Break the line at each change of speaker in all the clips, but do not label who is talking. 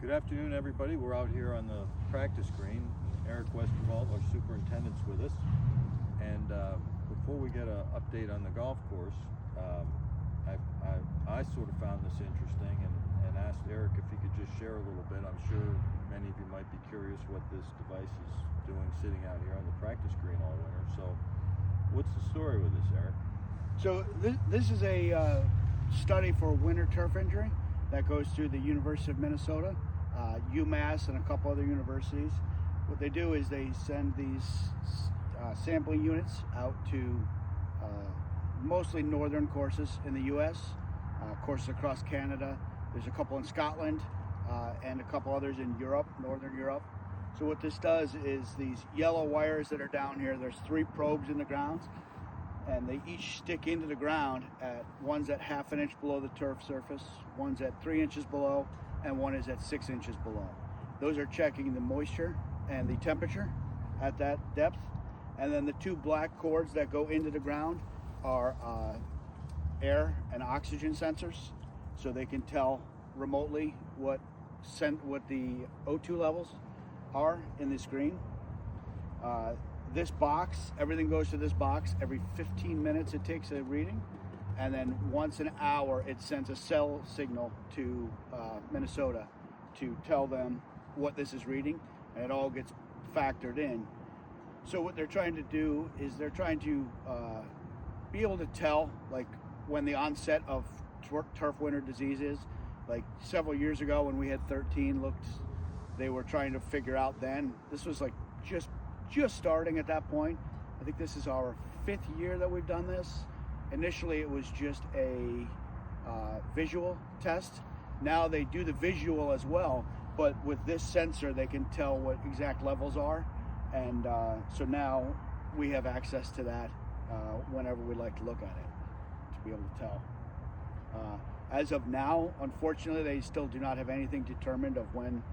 Good afternoon, everybody. We're out here on the practice green. Eric Westervelt, our superintendent's with us. And before we get an update on the golf course, I sort of found this interesting and asked Eric if he could just share a little bit. I'm sure many of you might be curious what this device is doing sitting out here on the practice green all winter. So what's the story with this, Eric?
So this is a study for winter turf injury that goes through the University of Minnesota, UMass, and a couple other universities. What they do is they send these sampling units out to mostly northern courses in the U.S., courses across Canada. There's a couple in Scotland and a couple others in Europe, northern Europe. So what this does is these yellow wires that are down here, there's 3 probes in the ground, and they each stick into the ground one's at ½ an inch below the turf surface, one's at 3 inches below, and one is at 6 inches below. Those are checking the moisture and the temperature at that depth. And then the 2 black cords that go into the ground are air and oxygen sensors, so they can tell remotely what the O2 levels are in the screen. This box, everything goes to this box. Every 15 minutes it takes a reading, and then once an hour it sends a cell signal to Minnesota to tell them what this is reading, and it all gets factored in. So what they're trying to do is they're trying to be able to tell, like, when the onset of turf winter disease is. Like several years ago when we had 13, they were trying to figure out then. This was like just starting at that point. I think this is our 5th year that we've done this. Initially it was just a visual test. Now they do the visual as well, but with this sensor they can tell what exact levels are. And so now we have access to that whenever we like to look at it, to be able to tell. As of now, unfortunately, they still do not have anything determined of when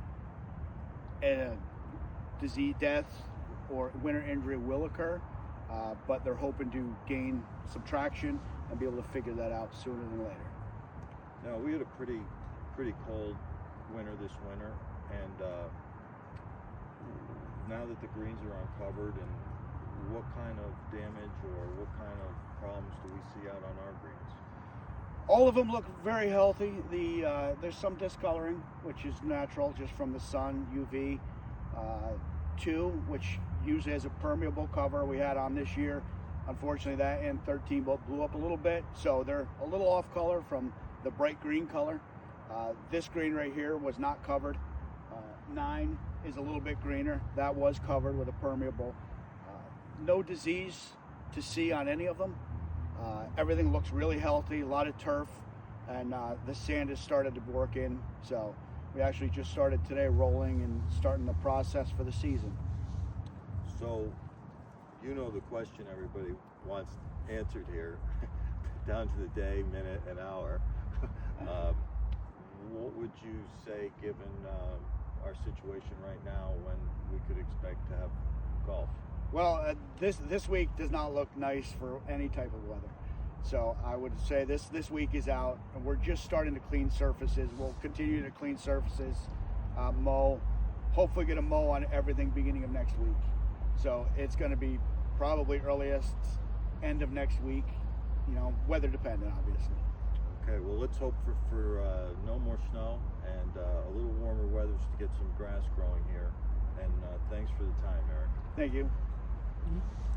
a disease, death, or winter injury will occur, but they're hoping to gain some traction and be able to figure that out sooner than later.
Now, we had a pretty cold winter this winter, and now that the greens are uncovered, and what kind of damage or what kind of problems do we see out on our greens?
All of them look very healthy. There's some discoloring, which is natural just from the sun, UV. 2, which usually has a permeable cover we had on this year. Unfortunately, that and 13 both blew up a little bit, so they're a little off color from the bright green color. This green right here was not covered. 9 is a little bit greener. That was covered with a permeable. No disease to see on any of them. Everything looks really healthy, a lot of turf, and the sand has started to work in. So we actually just started today rolling and starting the process for the season.
So, you know the question everybody wants answered here, down to the day, minute, and hour. What would you say, given our situation right now, when we could expect to have golf?
Well, this week does not look nice for any type of weather. So I would say this week is out, and we're just starting to clean surfaces. We'll continue to clean surfaces, mow, hopefully get a mow on everything beginning of next week. So it's going to be probably earliest end of next week, weather dependent, obviously.
Okay, well, let's hope for no more snow and a little warmer weather to get some grass growing here. And thanks for the time, Eric.
Thank you.
Mm-hmm.